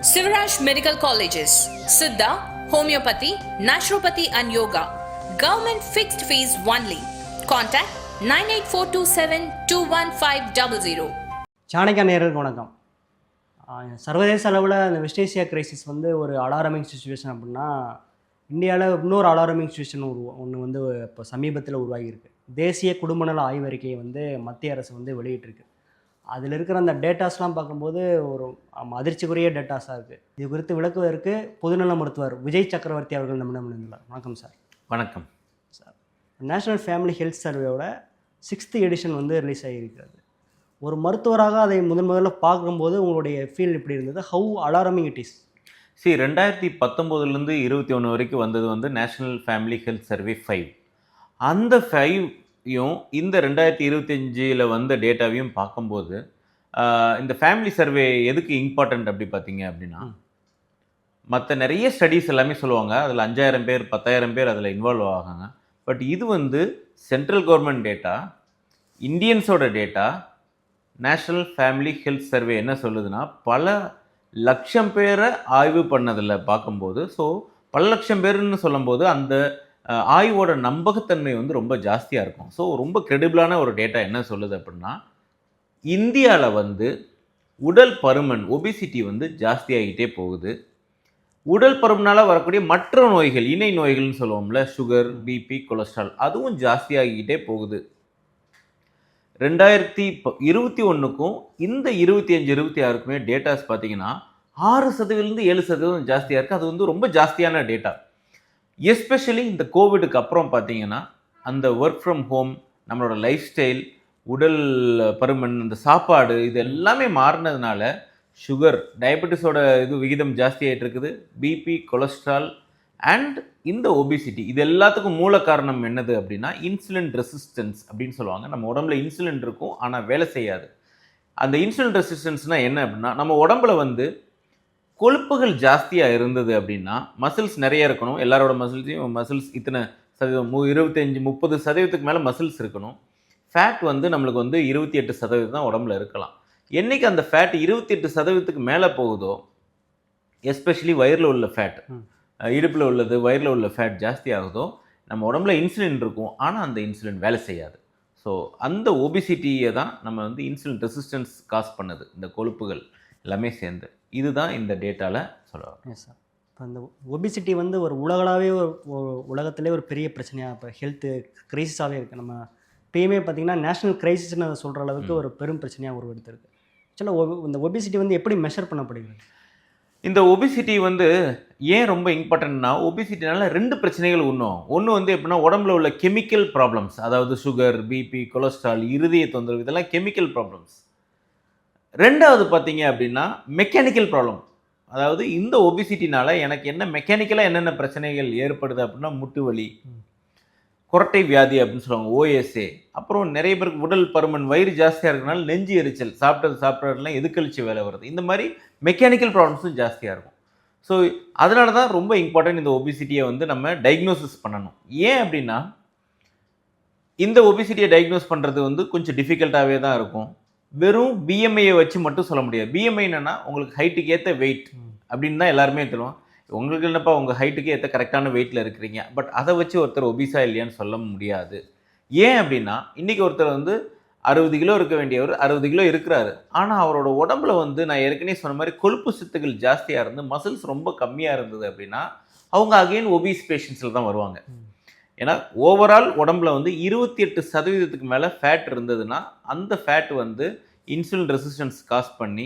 Sivaraj Medical Colleges, Siddha, Homeopathy, Naturopathy and Yoga. Government fixed fees only. Contact 98427 Chanakya நேயர்களுக்கு வணக்கம். சர்வதேச அளவில் இந்த வெஸ்ட் ஏசியா கிரைசிஸ் வந்து ஒரு அலாரமிங் சுச்சுவேஷன் அப்படின்னா, இந்தியாவில் இன்னொரு அலாரமிங் சுச்சுவேஷன் ஒன்று வந்து இப்போ சமீபத்தில் உருவாகியிருக்கு. தேசிய குடும்பநல ஆய்வறிக்கையை வந்து மத்திய அரசு வந்து வெளியிட்டிருக்கு. அதில் இருக்கிற அந்த டேட்டாஸ்லாம் பார்க்கும்போது ஒரு அதிர்ச்சிக்குரிய டேட்டாஸாக இருக்குது. இது குறித்து விளக்குவதற்கு பொதுநல மருத்துவர் விஜய் சக்கரவர்த்தி அவர்கள் நம்மிடம் இருந்தார். வணக்கம் சார். வணக்கம் சார். நேஷ்னல் ஃபேமிலி ஹெல்த் சர்வேயோட 6th எடிஷன் வந்து ரிலீஸ் ஆகியிருக்கிறது. ஒரு மருத்துவராக அதை முதல்ல பார்க்கும்போது உங்களுடைய ஃபீல் எப்படி இருந்தது? How alarming it is? 2019 21 வரைக்கும் வந்தது வந்து நேஷ்னல் ஃபேமிலி ஹெல்த் சர்வே 5. அந்த 5யும் இந்த 2025 வந்த டேட்டாவையும் பார்க்கும்போது இந்த ஃபேமிலி சர்வே எதுக்கு இம்பார்ட்டண்ட் அப்படி பார்த்தீங்க அப்படின்னா, மற்ற நிறைய ஸ்டடீஸ் எல்லாமே சொல்லுவாங்க அதில் 5000 பேர் 10,000 பேர் அதில் இன்வால்வ் ஆகாங்க. பட் இது வந்து சென்ட்ரல் கவர்மெண்ட் டேட்டா, இந்தியன்ஸோட data. National family health survey என்ன சொல்லுதுன்னா, பல லட்சம் பேரை ஆய்வு பண்ணதில் பார்க்கும்போது, ஸோ பல லட்சம் பேருன்னு சொல்லும்போது அந்த ஆய்வோட நம்பகத்தன்மை வந்து ரொம்ப ஜாஸ்தியாக இருக்கும். ஸோ ரொம்ப கிரெடிபிளான ஒரு டேட்டா என்ன சொல்லுது அப்படின்னா, இந்தியாவில் வந்து உடல் பருமன் ஒபிசிட்டி வந்து ஜாஸ்தியாகிட்டே போகுது. உடல் பருமனால் வரக்கூடிய மற்ற நோய்கள், இணை நோய்கள்னு சொல்லுவோம்ல, சுகர், பிபி, கொலஸ்ட்ரால், அதுவும் ஜாஸ்தியாகிக்கிட்டே போகுது. 2021க்கும் இந்த 25-26க்குமே டேட்டாஸ் பார்த்தீங்கன்னா 6%-7% ஜாஸ்தியாக இருக்குது. அது வந்து ரொம்ப ஜாஸ்தியான டேட்டா. எஸ்பெஷலி இந்த கோவிடுக்கு அப்புறம் பார்த்தீங்கன்னா அந்த ஒர்க் ஃப்ரம் ஹோம், நம்மளோட லைஃப் ஸ்டைல், உடல் பருமன், இந்த சாப்பாடு, இது எல்லாமே மாறினதுனால சுகர், டயபெட்டிஸோட இது விகிதம் ஜாஸ்தியாகிட்டு இருக்குது. பிபி, கொலஸ்ட்ரால் அண்ட் இந்த ஒபிசிட்டி, இது எல்லாத்துக்கும் மூல காரணம் என்னது அப்படின்னா இன்சுலின் ரெசிஸ்டன்ஸ் அப்படின்னு சொல்லுவாங்க. நம்ம உடம்புல இன்சுலின் இருக்கும் ஆனால் வேலை செய்யாது. அந்த இன்சுலின் ரெசிஸ்டன்ஸ்னால் என்ன அப்படின்னா, நம்ம உடம்புல வந்து கொழுப்புகள் ஜாஸ்தியாக இருந்தது அப்படின்னா மசில்ஸ் நிறைய இருக்கணும். எல்லாரோட மசில்ஸ் இத்தனை சதவீதம், 25-30% மேலே மசில்ஸ் இருக்கணும். ஃபேட் வந்து நம்மளுக்கு வந்து 28% தான் உடம்புல இருக்கலாம். என்றைக்கு அந்த ஃபேட் 28% மேலே போகுதோ, எஸ்பெஷலி வயிறில் உள்ள ஃபேட், இடுப்பில் உள்ளது, வயிறில் உள்ள ஃபேட் ஜாஸ்தி ஆகுதோ, நம்ம உடம்புல இன்சுலின் இருக்கும் ஆனால் அந்த இன்சுலின் வேலை செய்யாது. ஸோ அந்த ஒபிசிட்டியை தான் நம்ம வந்து இன்சுலின் ரெசிஸ்டன்ஸ் காஸ் பண்ணுது, இந்த கொழுப்புகள் எல்லாமே சேர்ந்து. இதுதான் இந்த டேட்டாவில் சொல்லுவாங்க. Yes sir. இப்போ இந்த ஒபிசிட்டி வந்து ஒரு உலகளாவே உலகத்திலே ஒரு பெரிய பிரச்சனையாக இப்போ ஹெல்த்து க்ரைசிஸாகவே இருக்குது. நம்ம இப்பயுமே பார்த்திங்கன்னா நேஷ்னல் க்ரைசிஸ்ன்னு அதை சொல்கிற அளவுக்கு ஒரு பெரும் பிரச்சனையாக உருவெடுத்திருக்கு. ஆக்சுவலாக இந்த ஒபிசிட்டி வந்து எப்படி மெஷர் பண்ணப்படுகிறது? இந்த ஒபிசிட்டி வந்து ஏன் ரொம்ப இம்பார்ட்டன்ட்னா, ஒபிசிட்டினால 2 பிரச்சனைகள் ஒன்று வந்து எப்படின்னா, உடம்புல உள்ள கெமிக்கல் ப்ராப்ளம்ஸ், அதாவது சுகர், பிபி, கொலஸ்ட்ரால், இருதய தொந்தரவு, இதெல்லாம் கெமிக்கல் ப்ராப்ளம்ஸ். 2வது பார்த்தீங்க அப்படின்னா மெக்கானிக்கல் ப்ராப்ளம். அதாவது இந்த ஒபிசிட்டினால எனக்கு என்ன மெக்கானிக்கலாக என்னென்ன பிரச்சனைகள் ஏற்படுது அப்படின்னா, முட்டு வலி, குரட்டை வியாதி அப்படின்னு சொல்லுவாங்க, ஓஎஸ்ஏ. அப்புறம் நிறைய பேருக்கு உடல் பருமன், வயிறு ஜாஸ்தியாக இருக்கிறனால நெஞ்சு எரிச்சல், சாப்பிட்றதுலாம் எதுக்கழிச்சு வேலை வருது. இந்த மாதிரி மெக்கானிக்கல் ப்ராப்ளம்ஸும் ஜாஸ்தியாக இருக்கும். ஸோ அதனால தான் ரொம்ப இம்பார்ட்டன்ட் இந்த ஒபிசிட்டியை வந்து நம்ம டயக்னோசிஸ் பண்ணணும். ஏன் அப்படின்னா, இந்த ஒபிசிட்டியை டயக்னோஸ் பண்ணுறது வந்து கொஞ்சம் டிஃபிகல்ட்டாகவே தான் இருக்கும். வெறும் பிஎம்ஐயை வச்சு மட்டும் சொல்ல முடியாது. பிஎம்ஐ என்னென்னா, உங்களுக்கு ஹைட்டுக்கு ஏற்ற வெயிட் அப்படின்னு தான் எல்லாருமே தெரியும். உங்களுக்கு என்னப்பா உங்கள் ஹைட்டுக்கு ஏற்ற கரெக்டான வெயிட்டில் இருக்கிறீங்க, பட் அதை வச்சு ஒருத்தர் ஒபிஸா இல்லையான்னு சொல்ல முடியாது. ஏன் அப்படின்னா, இன்றைக்கி ஒருத்தர் வந்து 60 கிலோ இருக்க வேண்டியவர் 60 கிலோ இருக்கிறாரு. ஆனால் அவரோட உடம்புல வந்து நான் ஏற்கனவே சொன்ன மாதிரி கொழுப்பு சத்துக்கள் ஜாஸ்தியாக இருந்து மசில்ஸ் ரொம்ப கம்மியாக இருந்தது அப்படின்னா அவங்க அகெயின் ஒபீஸ் பேஷண்ட்ஸில் தான் வருவாங்க. ஏன்னா ஓவரால் உடம்புல வந்து 28% மேலே ஃபேட் இருந்ததுன்னா அந்த ஃபேட் வந்து இன்சுலின் ரெசிஸ்டன்ஸ் காஸ் பண்ணி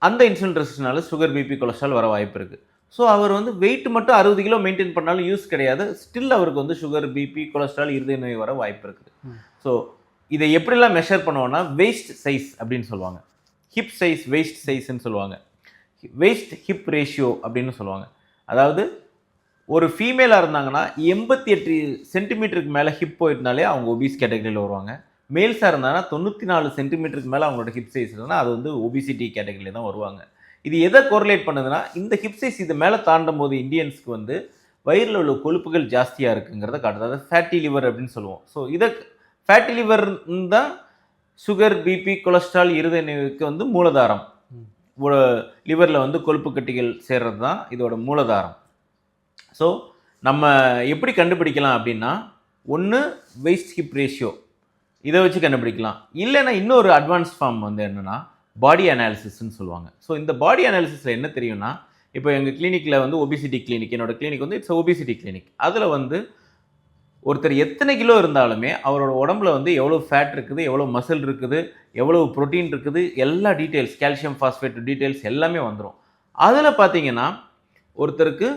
அந்த இன்சுலின் ரெசிஸ்டன்ஸ்னால சுகர், பிபி, கொலஸ்ட்ரால் வர வாய்ப்பு இருக்குது. ஸோ அவர் வந்து வெயிட் மட்டும் 60 கிலோ மெயின்டைன் பண்ணாலும் யூஸ் கிடையாது. ஸ்டில் அவருக்கு வந்து சுகர், பிபி, கொலஸ்ட்ரால், இருதய நோய் வர வாய்ப்பு இருக்குது. ஸோ இதை எப்படிலாம் மெஷர் பண்ணுவோன்னா, வெயிஸ்ட் சைஸ் அப்படின்னு சொல்லுவாங்க, ஹிப் சைஸ், வெயிஸ்ட் சைஸ்ன்னு சொல்லுவாங்க, வெயிஸ்ட் ஹிப் ரேஷியோ அப்படின்னு சொல்லுவாங்க. அதாவது ஒரு ஃபீமேலாக இருந்தாங்கன்னா 88 சென்டிமீட்டருக்கு மேலே ஹிப் போயிட்டுனாலே அவங்க ஒபிஸ் கேட்டகரியில் வருவாங்க. மேல்ஸாக இருந்தாங்கன்னா 94 சென்டிமீட்டருக்கு மேலே அவங்களோட ஹிப் சைஸ் இருந்தால் அது வந்து ஒபிசிட்டி கேட்டகரியில் தான் வருவாங்க. இது எதை கோரிலேட் பண்ணுதுன்னா, இந்த ஹிப் சைஸ் இது மேலே தாண்டும் போது இந்தியன்ஸ்க்கு வந்து வயிறில் உள்ள கொழுப்புகள் ஜாஸ்தியாக இருக்குங்கிறத காட்டுது. அதாவது ஃபேட்டி லிவர் அப்படின்னு சொல்லுவோம். ஸோ இதை ஃபேட்டி லிவர் தான் சுகர், பிபி, கொலஸ்ட்ரால், இருதய நோய்க்கு வந்து மூலதாரம். லிவரில் வந்து கொழுப்பு கட்டிகள் சேர்றது தான் இதோட மூலதாரம். ஸோ நம்ம எப்படி கண்டுபிடிக்கலாம் அப்படின்னா, ஒன்று வெயிட் ஹிப் ரேஷியோ, இதை வச்சு கண்டுபிடிக்கலாம். இல்லைன்னா இன்னொரு அட்வான்ஸ் ஃபார்ம் வந்து என்னென்னா பாடி அனாலிசிஸ்ன்னு சொல்லுவாங்க. ஸோ இந்த பாடி அனாலிசிஸில் என்ன தெரியும்னா, இப்போ எங்கள் கிளினிக்கில் வந்து ஒபிசிட்டி கிளினிக், என்னோடய கிளினிக் வந்து இட்ஸ் ஒபிசிட்டி கிளினிக். அதில் வந்து ஒருத்தர் எத்தனை கிலோ இருந்தாலுமே அவரோட உடம்புல வந்து எவ்வளோ ஃபேட் இருக்குது, எவ்வளோ மசில் இருக்குது, எவ்வளோ ப்ரோட்டீன் இருக்குது, எல்லா டீட்டெயில்ஸ், கால்சியம் ஃபாஸ்பேட் டீட்டெயில்ஸ் எல்லாமே வந்துடும். அதில் பார்த்தீங்கன்னா ஒருத்தருக்கு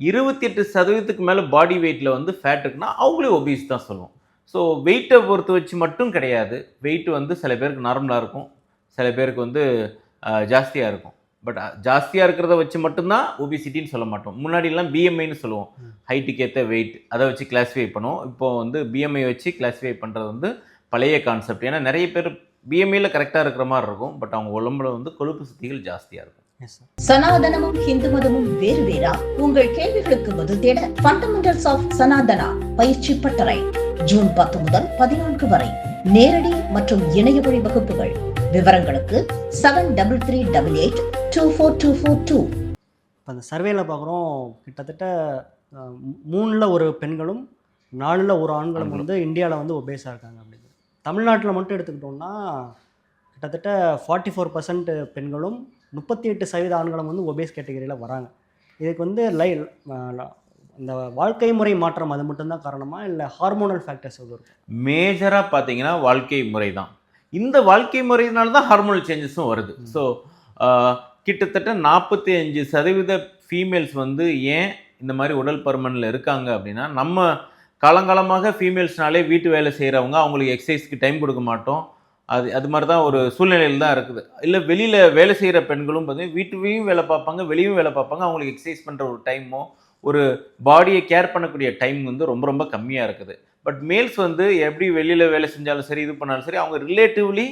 28% மேலே பாடி வெயிட்டில் வந்து ஃபேட் இருக்குன்னா அவங்களே ஒபீஸ் தான் சொல்லுவோம். ஸோ வெயிட்டை பொறுத்து வச்சு மட்டும் கிடையாது. வெயிட் வந்து சில பேருக்கு நார்மலாக இருக்கும், சில பேருக்கு வந்து ஜாஸ்தியாக இருக்கும். பட் ஜாஸ்தியாக இருக்கிறத வச்சு மட்டும்தான் ஒபிசிட்டின்னு சொல்ல மாட்டோம். முன்னாடிலாம் பிஎம்ஐன்னு சொல்லுவோம், ஹைட்டுக்கு ஏற்ற வெயிட், அதை வச்சு கிளாஸிஃபை பண்ணுவோம். இப்போ வந்து பிஎம்ஐ வச்சு கிளாஸிஃபை பண்ணுறது வந்து பழைய கான்செப்ட். ஏன்னா நிறைய பேர் பிஎம்ஐயில் கரெக்டாக இருக்கிற மாதிரி இருக்கும், பட் அவங்க உடம்புல வந்து கொழுப்பு சக்திகள் ஜாஸ்தியாக இருக்கும். சனாதனமும் ஹிந்து மதமும் வேறு வேறா? உங்கள் கேள்விகளுக்கு பதில் தேட ஃபண்டமெண்டல்ஸ் ஆஃப் சனாதனா பயிற்சி பட்டறை ஜூன் 10 முதல் 14 வரை நேரடி மற்றும் இணைய வழி வகுப்புகள். விவரங்களுக்கு 7338824242. இப்போ அந்த சர்வேல பார்க்குறோம், கிட்டத்தட்ட 3ல் ஒரு பெண்களும் 4ல் ஒரு ஆண்களும் வந்து இந்தியாவில் வந்து ஒபேஸாக இருக்காங்க அப்படிங்கிறது. தமிழ்நாட்டில் மட்டும் எடுத்துக்கிட்டோம்னா கிட்டத்தட்ட 44% பெண்களும் 38% ஆண்களும் வந்து ஒபேஸ் கேட்டகரியில் வராங்க. இதுக்கு வந்து இந்த வாழ்க்கை முறை மாற்றம் அது மட்டும்தான் காரணமா, இல்லை ஹார்மோனல் ஃபேக்டர்ஸ் எதுவும் இருக்கும்? மேஜராக பார்த்தீங்கன்னா வாழ்க்கை முறை தான். இந்த வாழ்க்கை முறையினால தான் ஹார்மோனல் சேஞ்சஸும் வருது. ஸோ கிட்டத்தட்ட 45% ஃபீமேல்ஸ் வந்து ஏன் இந்த மாதிரி உடல் பருமனில் இருக்காங்க அப்படின்னா, நம்ம காலங்காலமாக ஃபீமேல்ஸ்னாலே வீட்டு வேலை செய்கிறவங்க, அவங்களுக்கு எக்ஸசைஸ்க்கு டைம் கொடுக்க மாட்டோம். அது மாதிரி தான் ஒரு சூழ்நிலையில் தான் இருக்குது. இல்லை வெளியில் வேலை செய்கிற பெண்களும் பார்த்தீங்கன்னா வீட்டுலையும் வேலை பார்ப்பாங்க, வெளியும் வேலை பார்ப்பாங்க. அவங்களுக்கு எக்ஸசைஸ் பண்ணுற ஒரு டைமோ ஒரு பாடியை கேர் பண்ணக்கூடிய டைம் வந்து ரொம்ப ரொம்ப கம்மியாக இருக்குது. பட் மேல்ஸ் வந்து எப்படி வெளியில் வேலை செஞ்சாலும் சரி, இது பண்ணாலும் சரி, அவங்க ரிலேட்டிவ்லி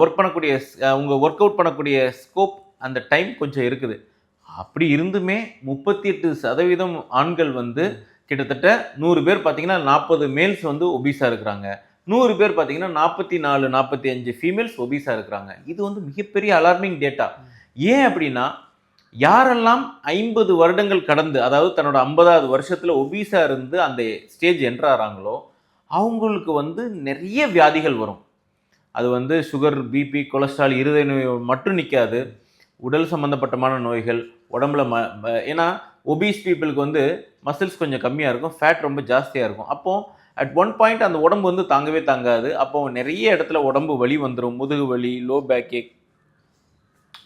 ஒர்க் பண்ணக்கூடிய, அவங்க ஒர்க் அவுட் பண்ணக்கூடிய ஸ்கோப், அந்த டைம் கொஞ்சம் இருக்குது. அப்படி இருந்துமே 38% ஆண்கள் வந்து கிட்டத்தட்ட 100 பேர் பார்த்தீங்கன்னா 40 மேல்ஸ் வந்து ஒபீஸாக இருக்கிறாங்க. 100 பேர் பார்த்தீங்கன்னா 44-45 ஃபீமேல்ஸ் ஒபீஸாக இருக்கிறாங்க. இது வந்து மிகப்பெரிய அலார்மிங் டேட்டா. ஏன் அப்படின்னா, யாரெல்லாம் 50 வருடங்கள் கடந்து, அதாவது தன்னோட 50வது வருஷத்தில் ஒபீஸாக இருந்து அந்த ஸ்டேஜ் என்ட்ராகிறாங்களோ அவங்களுக்கு வந்து நிறைய வியாதிகள் வரும். அது வந்து சுகர், பிபி, கொலஸ்ட்ரால், இருதய நோய் மட்டும் நிற்காது, உடல் சம்மந்தப்பட்டமான நோய்கள் உடம்புல ஏன்னா ஒபீஸ் பீப்புளுக்கு வந்து மசில்ஸ் கொஞ்சம் கம்மியாக இருக்கும், ஃபேட் ரொம்ப ஜாஸ்தியாக இருக்கும். அப்போது அட் ஒன் பாயிண்ட் அந்த உடம்பு வந்து தாங்கவே தாங்காது. அப்போது நிறைய இடத்துல உடம்பு வலி வந்துடும், முதுகு வலி, லோ பேக் ஏக்,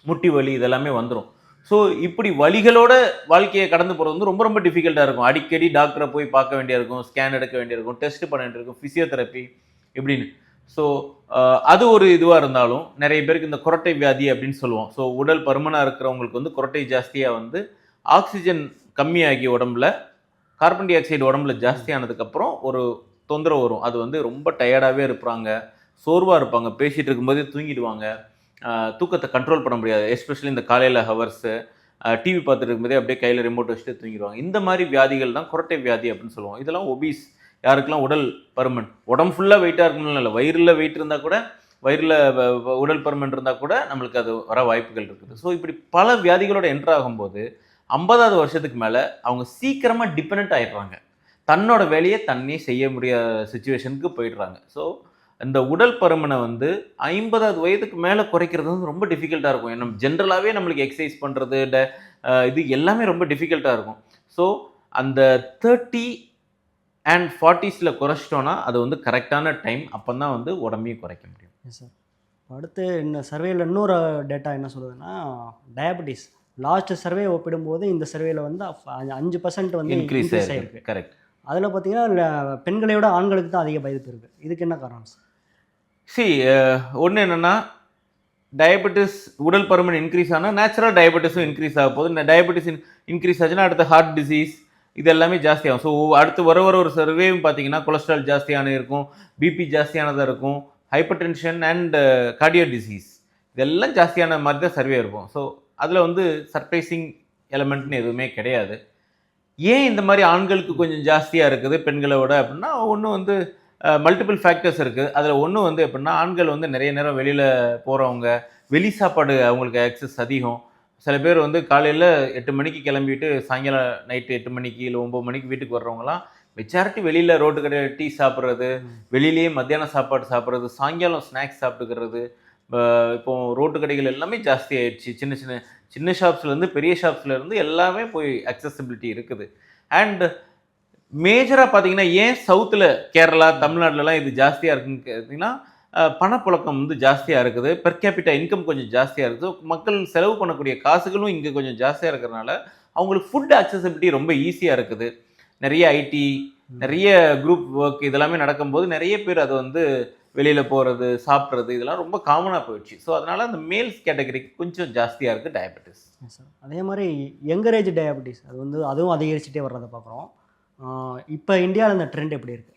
முட்டி வலி, இதெல்லாமே வந்துடும். ஸோ இப்படி வலிகளோட வாழ்க்கையை கடந்து போகிறது வந்து ரொம்ப ரொம்ப டிஃபிகல்ட்டாக இருக்கும். அடிக்கடி டாக்டரை போய் பார்க்க வேண்டியிருக்கும், ஸ்கேன் எடுக்க வேண்டியிருக்கும், டெஸ்ட் பண்ண வேண்டியிருக்கும், ஃபிசியோதெரப்பி இப்படின்னு. ஸோ அது ஒரு இதுவாக இருந்தாலும் நிறைய பேருக்கு இந்த குரட்டை வியாதி அப்படின்னு சொல்லுவோம். ஸோ உடல் பருமனாக இருக்கிறவங்களுக்கு வந்து குரட்டை ஜாஸ்தியாக வந்து ஆக்சிஜன் கம்மியாகி உடம்புல, கார்பன் டை ஆக்சைடு உடம்புல ஜாஸ்தியானதுக்கப்புறம் ஒரு தொந்தரவு வரும். அது வந்து ரொம்ப டயர்டாகவே இருப்பாங்க, சோர்வாக இருப்பாங்க, பேசிகிட்டு இருக்கும்போதே தூங்கிடுவாங்க, தூக்கத்தை கண்ட்ரோல் பண்ண முடியாது. எஸ்பெஷலி இந்த காலையில் ஹவர்ஸு டிவி பார்த்துட்டு இருக்கும்போதே அப்படியே கையில் ரிமோட் வச்சுட்டு தூங்கிடுவாங்க. இந்த மாதிரி வியாதிகள் தான் குரட்டை வியாதி அப்படின்னு சொல்லுவோம். இதெல்லாம் ஒபீஸ், யாருக்கெல்லாம் உடல் பருமன், உடம்பு ஃபுல்லாக வெயிட்டாக இருக்கணும்னு இல்லை, வயிறில் வெயிட் இருந்தால் கூட, வயிறில் உடல் பருமன் இருந்தால் கூட நம்மளுக்கு அது வர வாய்ப்புகள் இருக்குது. ஸோ இப்படி பல வியாதிகளோட என்ட்ராகும்போது 50வது வருஷத்துக்கு மேலே அவங்க சீக்கிரமாக டிபெண்ட் ஆகிடுறாங்க, தன்னோட வேலையை தண்ணி செய்ய முடியாத சுச்சுவேஷனுக்கு போயிடுறாங்க. ஸோ இந்த உடல் பருமனை வந்து 50வது வயதுக்கு மேலே குறைக்கிறது வந்து ரொம்ப டிஃபிகல்ட்டாக இருக்கும். ஏன்னா ஜென்ரலாகவே நம்மளுக்கு எக்ஸசைஸ் பண்ணுறது, இது எல்லாமே ரொம்ப டிஃபிகல்ட்டாக இருக்கும். ஸோ அந்த 30 and 40s குறைச்சிட்டோன்னா அது வந்து கரெக்டான டைம். அப்போ தான் வந்து உடம்பையும் குறைக்க முடியும். Yes sir. அடுத்து இந்த சர்வேயில் இன்னொரு டேட்டா என்ன சொல்லுதுன்னா, டயபெட்டிஸ் லாஸ்ட் சர்வே ஒப்பிடும்போது இந்த சர்வேல வந்து 5% வந்து இன்க்ரீஸ் ஆகிருக்கு. கரெக்ட். அதில் பார்த்தீங்கன்னா பெண்களை விட ஆண்களுக்கு தான் அதிக பாதிப்பு இருக்குது. இதுக்கு என்ன காரணம் சார்? ஒன்று என்னென்னா, டயபெட்டிஸ், உடல் பருமன் இன்க்ரீஸ் ஆனால் நேச்சுரல் டயபெட்டிஸும் இன்க்ரீஸ் ஆக போகுது. இந்த டயபெட்டிஸ் இன்க்ரீஸ் ஆச்சுன்னா அடுத்த ஹார்ட் டிசீஸ் இது எல்லாமே ஜாஸ்தியாகும். ஸோ அடுத்து வர ஒரு சர்வேவும் பார்த்தீங்கன்னா கொலஸ்ட்ரால் ஜாஸ்தியான இருக்கும், பிபி ஜாஸ்தியானதாக இருக்கும், hyper tension and cardio disease இதெல்லாம் ஜாஸ்தியான மாதிரி தான் சர்வே இருக்கும். ஸோ அதில் வந்து சர்ப்ரைசிங் எலமெண்ட்னு எதுவுமே கிடையாது. ஏன் இந்த மாதிரி ஆண்களுக்கு கொஞ்சம் ஜாஸ்தியாக இருக்குது பெண்களை விட அப்படின்னா, ஒன்று வந்து மல்டிபிள் ஃபேக்டர்ஸ் இருக்குது. அதில் ஒன்று வந்து எப்படின்னா, ஆண்கள் வந்து நிறைய நேரம் வெளியில் போகிறவங்க, வெளி சாப்பாடு அவங்களுக்கு ஆக்சஸ் அதிகம். சில பேர் வந்து காலையில் 8 மணிக்கு கிளம்பிட்டு சாயங்காலம் நைட்டு 8 மணிக்கு இல்லை 9 மணிக்கு வீட்டுக்கு வர்றவங்களாம் மெச்சாரிட்டி வெளியில் ரோட்டு கடை டீ சாப்பிட்றது, வெளியிலேயே மத்தியானம் சாப்பாடு சாப்பிட்றது, சாயங்காலம் ஸ்நாக்ஸ் சாப்பிட்டுக்கிறது. இப்போ ரோட்டு கடைகள் எல்லாமே ஜாஸ்தி ஆயிடுச்சு. சின்ன ஷாப்ஸ்லேருந்து பெரிய ஷாப்ஸ்லேருந்து எல்லாமே போய் அக்சசிபிலிட்டி இருக்குது. அண்ட் மேஜராக பார்த்தீங்கன்னா ஏன் சவுத்தில் கேரளா தமிழ்நாட்டிலலாம் இது ஜாஸ்தியாக இருக்குன்னு கேட்டிங்கன்னா பணப்புழக்கம் வந்து ஜாஸ்தியாக இருக்குது. பெர் கேபிட்டா இன்கம் கொஞ்சம் ஜாஸ்தியாக இருக்குது. மக்கள் செலவு பண்ணக்கூடிய காசுகளும் இங்கே கொஞ்சம் ஜாஸ்தியாக இருக்கிறனால அவங்களுக்கு ஃபுட் அக்சசிபிலிட்டி ரொம்ப ஈஸியாக இருக்குது. நிறைய ஐடி, நிறைய குரூப் ஒர்க் இதெல்லாமே நடக்கும்போது நிறைய பேர் அது வந்து வெளியில் போகிறது, சாப்பிட்றது இதெல்லாம் ரொம்ப காமனாக போயிடுச்சு. ஸோ அதனால் அந்த மேல்ஸ் கேட்டகரிக்கு கொஞ்சம் ஜாஸ்தியாக இருக்குது டயபெட்டிஸ். சார் அதே மாதிரி யங்கர் ஏஜ் டயபெட்டிஸ் அது வந்து அதுவும் அதிகரிச்சுட்டே வர்றதை பார்க்குறோம். இப்போ இந்தியாவில் இந்த ட்ரெண்ட் எப்படி இருக்குது?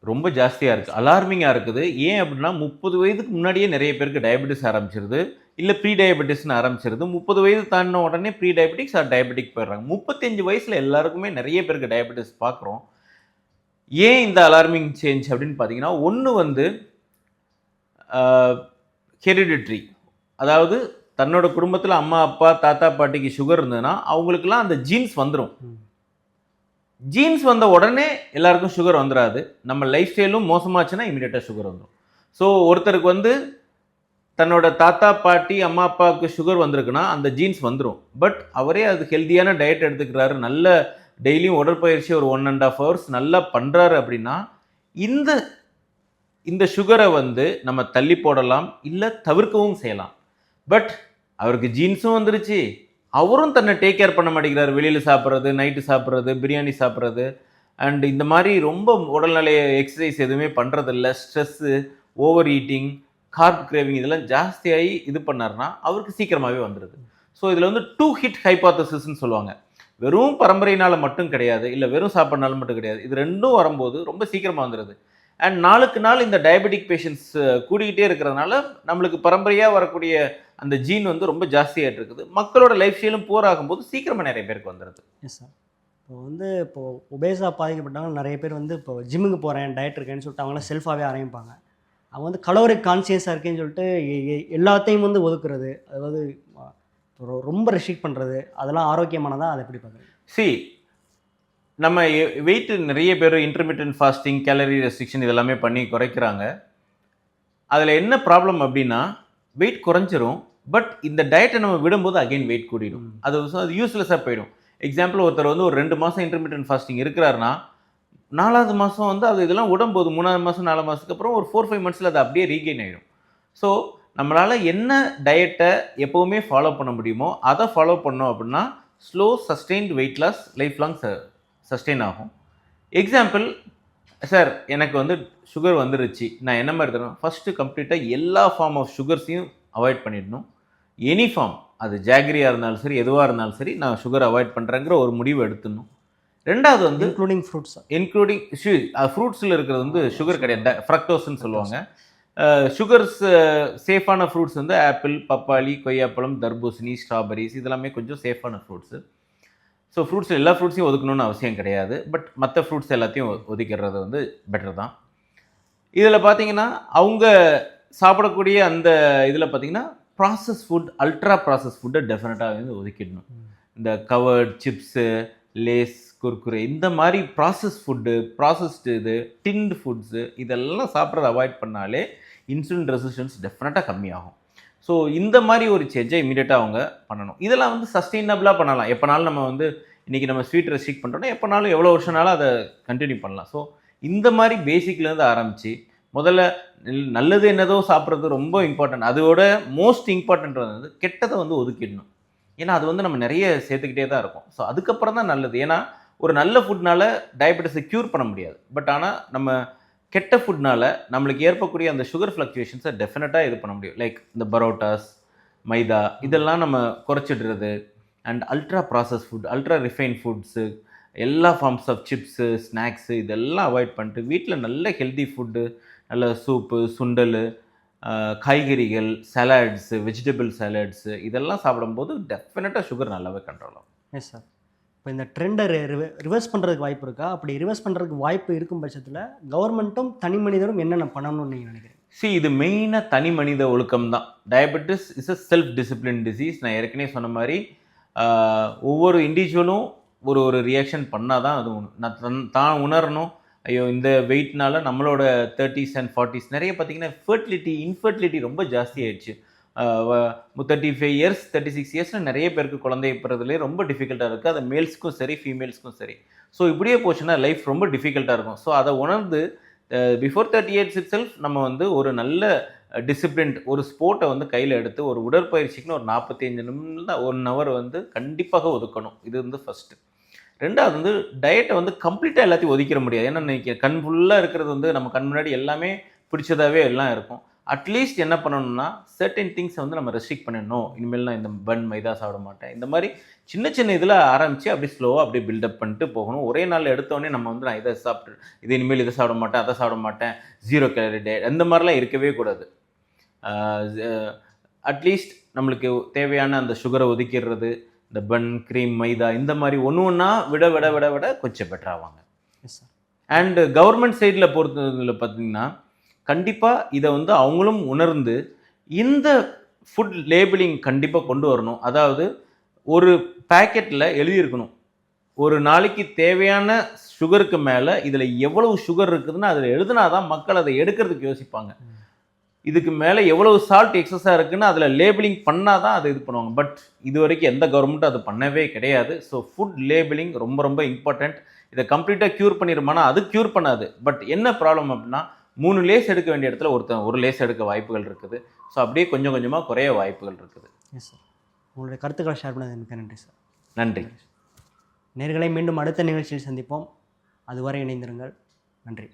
ரொம்ப ஜாஸ்தியாக இருக்குது, அலார்மிங்காக இருக்குது. ஏன் அப்படின்னா 30 வயதுக்கு முன்னாடியே நிறைய பேருக்கு டயபெட்டிஸ் ஆரம்பிச்சிருது, இல்லை ப்ரீ டயபெட்டிஸ்னு ஆரம்பிச்சிருது. 30 வயது தாண்டின உடனே ப்ரீ டயபெட்டிக்ஸ் ஆர் டயபெட்டிக் போயிடுறாங்க. 35 வயசில் எல்லாருக்குமே நிறைய பேருக்கு டயபெட்டிஸ் பார்க்குறோம். ஏன் இந்த அலார்மிங் சேஞ்ச் அப்படின்னு பார்த்தீங்கன்னா, ஒன்று வந்து ஹெரிடிட்ரி, அதாவது தன்னோட குடும்பத்தில் அம்மா அப்பா தாத்தா பாட்டிக்கு சுகர் இருந்ததுன்னா அவங்களுக்குலாம் அந்த ஜீன்ஸ் வந்துடும். ஜீன்ஸ் வந்த உடனே எல்லாருக்கும் சுகர் வந்துடாது. நம்ம லைஃப் ஸ்டைலும் மோசமாச்சுன்னா இமீடியட்டாக சுகர் வந்துடும். ஸோ ஒருத்தருக்கு வந்து தன்னோட தாத்தா பாட்டி அம்மா அப்பாவுக்கு சுகர் வந்திருக்குன்னா அந்த ஜீன்ஸ் வந்துடும். பட் அவரே அது ஹெல்த்தியான டயட் எடுத்துக்கிறாரு, நல்ல டெய்லியும் உடற்பயிற்சி ஒரு 1.5 hours நல்லா பண்ணுறாரு அப்படின்னா இந்த சுகரை வந்து நம்ம தள்ளி போடலாம், இல்லை தவிர்க்கவும் செய்யலாம். பட் அவருக்கு ஜீன்ஸும் வந்துருச்சு, அவரும் தன்னை டேக் கேர் பண்ண மாட்டேங்கிறார். வெளியில் சாப்பிட்றது, நைட்டு சாப்பிட்றது, பிரியாணி சாப்பிட்றது, அண்ட் இந்த மாதிரி ரொம்ப உடல்நிலைய எக்ஸசைஸ் எதுவுமே பண்ணுறதில்ல. Stress, over eating, carb craving இதெல்லாம் ஜாஸ்தியாகி இது பண்ணார்னா அவருக்கு சீக்கிரமாகவே வந்துடுது. ஸோ இதில் வந்து 2 hit ஹைபாத்தசிஸ்ன்னு சொல்லுவாங்க. வெறும் பரம்பரையினால் மட்டும் கிடையாது, இல்லை வெறும் சாப்பாடுனாலும் மட்டும் கிடையாது. இது ரெண்டும் வரும்போது ரொம்ப சீக்கிரமாக வந்துடுது. அண்ட் நாளுக்கு நாள் இந்த டயபெட்டிக் பேஷண்ட்ஸ் கூடிக்கிட்டே இருக்கிறதுனால நம்மளுக்கு பரம்பரையாக வரக்கூடிய அந்த ஜீன் வந்து ரொம்ப ஜாஸ்தியாகிட்டு இருக்குது. மக்களோட லைஃப் ஸ்டைலும் போர் ஆகும்போது சீக்கிரமாக நிறைய பேருக்கு வந்துடுது. Yes sir. இப்போது ஒபேஸாக பாதிக்கப்பட்டவங்க நிறைய பேர் வந்து இப்போ ஜிம்முக்கு போகிறேன், டயட் இருக்கேன்னு சொல்லிட்டு அவங்களாம் செல்ஃபாகவே ஆரம்பிப்பாங்க. அவங்க வந்து கலோரிக் கான்சியஸாக இருக்கேன்னு சொல்லிட்டு எல்லாத்தையும் வந்து ஒதுக்குறது, அதாவது ரொம்ப ரெஸ்ட்ரிக்ட் பண்ணுறது, அதெல்லாம் ஆரோக்கியமானதா? அதை எப்படி பார்க்குறேன்? நம்ம வெயிட்டு நிறைய பேர் இன்டர்மீடியன்ட் ஃபாஸ்டிங், கேலரி ரெஸ்ட்ரிக்ஷன் இதெல்லாமே பண்ணி குறைக்கிறாங்க. அதில் என்ன ப்ராப்ளம் அப்படின்னா வெயிட் குறைஞ்சிரும். பட் இந்த டயட்டை நம்ம விடும்போது அகைன் வெயிட் கூடிடும். அது யூஸ்லெஸ்ஸாக போயிடும். எக்ஸாம்பிள் ஒருத்தர் வந்து ஒரு 2 மாதம் இன்டர்மீடியன்ட் ஃபாஸ்டிங் இருக்கிறாருன்னா 4வது மாதம் வந்து அது இதெல்லாம் விடும்போது 3வது மாதம் 4 மாதத்துக்கு அப்புறம் ஒரு 4-5 months அது அப்படியே ரீகெயின் ஆகிடும். ஸோ நம்மளால் என்ன டயட்டை எப்போவுமே ஃபாலோ பண்ண முடியுமோ அதை ஃபாலோ பண்ணோம் அப்படின்னா slow sustained weight loss life long sustain ஆகும். எக்ஸாம்பிள், சார் எனக்கு வந்து சுகர் வந்துருச்சு, நான் என்ன மாதிரி தரணும்? ஃபஸ்ட்டு கம்ப்ளீட்டாக எல்லா ஃபார்ம் ஆஃப் சுகர்ஸையும் அவாய்ட் பண்ணிடணும். எனி ஃபார்ம், அது ஜாகரியாக இருந்தாலும் சரி, எதுவாக இருந்தாலும் சரி, நான் சுகர் அவாய்ட் பண்ணுறேங்கிற ஒரு முடிவு எடுத்துடணும். ரெண்டாவது வந்து இன்க்ளூடிங் ஃப்ரூட்ஸில் இருக்கிறது வந்து சுகர் கிடையாது, ஃப்ரக்டோஸ்ன்னு சொல்லுவாங்க. சுகர்ஸ் சேஃபான ஃப்ரூட்ஸ் வந்து ஆப்பிள், பப்பாளி, கொய்யாப்பழம், தர்பூசணி, ஸ்ட்ராபெரிஸ் இதெல்லாமே கொஞ்சம் சேஃபான ஃப்ரூட்ஸு. ஸோ ஃப்ரூட்ஸில் எல்லா ஃப்ரூட்ஸையும் ஒதுக்கணும்னு அவசியம் கிடையாது. பட் மற்ற ஃப்ரூட்ஸ் எல்லாத்தையும் ஒதுக்கிறது வந்து பெட்டர் தான். இதில் பார்த்தீங்கன்னா அவங்க சாப்பிடக்கூடிய அந்த இதில் பார்த்தீங்கன்னா ப்ராசஸ் ஃபுட், அல்ட்ரா ப்ராசஸ் ஃபுட்டை டெஃபினட்டாக வந்து ஒதுக்கிடணும். இந்த கவர்ட் சிப்ஸு, லேஸ், குர்குரே இந்த மாதிரி ப்ராசஸ் ஃபுட்டு, ப்ராசஸ்டு இது டின்டு ஃபுட்ஸு இதெல்லாம் சாப்பிட்றத அவாய்ட் பண்ணாலே இன்சுலின் ரெசிஸ்டன்ஸ் டெஃபினட்டாக கம்மியாகும். ஸோ இந்த மாதிரி ஒரு சேஞ்சை இமீடியட்டாக அவங்க பண்ணணும். இதெல்லாம் வந்து சஸ்டெயினபிளாக பண்ணலாம். எப்போனாலும் நம்ம வந்து இன்றைக்கி நம்ம ஸ்வீட் ரெஸ்ட்ரிக்ட் பண்ணுறோன்னா எப்போனாலும் எவ்வளோ வருஷனாலும் அதை கண்டினியூ பண்ணலாம். ஸோ இந்த மாதிரி பேசிக்லேருந்து ஆரம்பித்து முதல்ல நல்லது என்னதோ சாப்பிட்றது ரொம்ப இம்பார்ட்டன்ட். அதோட மோஸ்ட் இம்பார்ட்டன்ட் வந்து கெட்டதை வந்து ஒதுக்கிடணும். ஏன்னா அது வந்து நம்ம நிறைய சேர்த்துக்கிட்டே தான் இருக்கும். ஸோ அதுக்கப்புறம் தான் நல்லது. ஏன்னா ஒரு நல்ல ஃபுட்னால டயபெட்டிஸை க்யூர் பண்ண முடியாது. பட் ஆனால் நம்ம கெட்ட ஃபுட்னால நம்மளுக்கு ஏற்படக்கூடிய அந்த சுகர் ஃப்ளக்சுவேஷன்ஸை டெஃபினட்டாக இது பண்ண முடியும். லைக் இந்த பரோட்டாஸ், மைதா இதெல்லாம் நம்ம குறைச்சிடுறது. And ultra process food, ultra refine foods, எல்லா ஃபார்ம்ஸ் ஆஃப் சிப்ஸு, ஸ்நாக்ஸு இதெல்லாம் அவாய்ட் பண்ணிட்டு வீட்டில் நல்ல ஹெல்தி ஃபுட்டு, நல்ல சூப்பு, சுண்டல், காய்கறிகள், சலாட்ஸு, வெஜிடபிள் சலாட்ஸு இதெல்லாம் சாப்பிடும்போது டெஃபினட்டாக சுகர் நல்லாவே கண்ட்ரோல் ஆகும். Yes sir. இப்போ இந்த ட்ரெண்டை ரிவர்ஸ் பண்ணுறதுக்கு வாய்ப்பு இருக்கா? அப்படி ரிவர்ஸ் பண்ணுறதுக்கு வாய்ப்பு இருக்கும் பட்சத்தில் கவர்மெண்ட்டும் தனி மனிதரும் என்னென்ன பண்ணணும்னு நீங்கள் நினைக்கிறீங்க? இது மெயினாக தனி மனித ஒழுக்கம் தான். Diabetes is a self discipline disease. நான் ஏற்கனவே சொன்ன மாதிரி ஒவ்வொரு இண்டிவிஜுவலும் ஒரு ரியாக்ஷன் பண்ணால் தான் அது தான் உணரணும். ஐயோ இந்த வெயிட்னால நம்மளோட 30s and 40s நிறைய பார்த்தீங்கன்னா இன்ஃபர்டிலிட்டி ரொம்ப ஜாஸ்தி ஆயிடுச்சு. 35 years 36 இயர்ஸில் நிறைய பேருக்கு குழந்தை பிறகுலே ரொம்ப டிஃபிகல்ட்டாக இருக்குது. அது மேல்ஸ்க்கும் சரி ஃபீமேல்ஸ்க்கும் சரி. ஸோ இப்படியே போச்சுன்னா லைஃப் ரொம்ப டிஃபிகல்ட்டாக இருக்கும். ஸோ அதை உணர்ந்து பிஃபோர் 30 years itself நம்ம வந்து ஒரு நல்ல டிசிப்ளின்ட் ஒரு ஸ்போர்ட்டை வந்து கையில் எடுத்து ஒரு உடற்பயிற்சிக்குன்னு ஒரு 45 நிமிடம் 1 hour வந்து கண்டிப்பாக ஒதுக்கணும். இது வந்து ஃபஸ்ட்டு. ரெண்டாவது வந்து டயட்டை வந்து கம்ப்ளீட்டாக எல்லாத்தையும் ஒதுக்கிட முடியாது. ஏன்னா இன்றைக்கி கண் ஃபுல்லாக இருக்கிறது வந்து நம்ம கண் முன்னாடி எல்லாமே பிடிச்சதாகவே எல்லாம் இருக்கும். அட்லீஸ்ட் என்ன பண்ணணும்னா சர்டன் திங்ஸை வந்து நம்ம ரெஸ்ட்ரிக்ட் பண்ணிடணும். இனிமேல் நான் இந்த பன் மைதா சாப்பிட மாட்டேன். இந்த மாதிரி சின்ன சின்ன இதில் ஆரம்பித்து அப்படியே ஸ்லோவாக அப்படியே பில்டப் பண்ணிட்டு போகணும். ஒரே நாள் எடுத்தோடனே நம்ம வந்து நான் இதை சாப்பிட்டு இது இனிமேல் இதை சாப்பிட மாட்டேன் அதை சாப்பிட மாட்டேன் 0 calorie டயட் அந்த மாதிரிலாம் இருக்கவே கூடாது. அட்லீஸ்ட் நம்மளுக்கு தேவையான அந்த சுகரை ஒதுக்கிடுறது, இந்த பன் க்ரீம் மைதா இந்த மாதிரி ஒன்றா விட விட விட விட கொஞ்சம் பெட்டராவாங்க. அண்டு கவர்மெண்ட் சைடில் பொறுத்ததில் பார்த்திங்கன்னா கண்டிப்பாக இதை வந்து அவங்களும் உணர்ந்து இந்த ஃபுட் லேபிளிங் கண்டிப்பாக கொண்டு வரணும். அதாவது ஒரு பேக்கெட்டில் எழுதியிருக்கணும் ஒரு நாளைக்கு தேவையான சுகருக்கு மேலே இதில் எவ்வளவு சுகர் இருக்குதுன்னு அதில் எழுதுனா தான் மக்கள் அதை எடுக்கிறதுக்கு யோசிப்பாங்க. இதுக்கு மேலே எவ்வளவு சால்ட் எக்ஸஸாக இருக்குன்னு அதில் லேபிளிங் பண்ணால் தான் அதை இது பண்ணுவாங்க. பட் இது வரைக்கும் எந்த கவர்மெண்ட்டும் அது பண்ணவே கிடையாது. ஸோ ஃபுட் லேபிளிங் ரொம்ப ரொம்ப இம்பார்ட்டண்ட். இதை கம்ப்ளீட்டாக க்யூர் பண்ணிடுமானா அது க்யூர் பண்ணாது. பட் என்ன ப்ராப்ளம் அப்படின்னா 3 லேஸ் எடுக்க வேண்டிய இடத்துல ஒரு லேஸ் எடுக்க வாய்ப்புகள் இருக்குது. ஸோ அப்படியே கொஞ்சம் கொஞ்சமாக குறைய வாய்ப்புகள் இருக்குது. எஸ் சார், உங்களுடைய கருத்துக்களை ஷேர் பண்ணது மிக்க நன்றி சார். நன்றி. நேர்களை மீண்டும் அடுத்த நிகழ்ச்சியில் சந்திப்போம். அதுவரை இணைந்திருங்கள். நன்றி.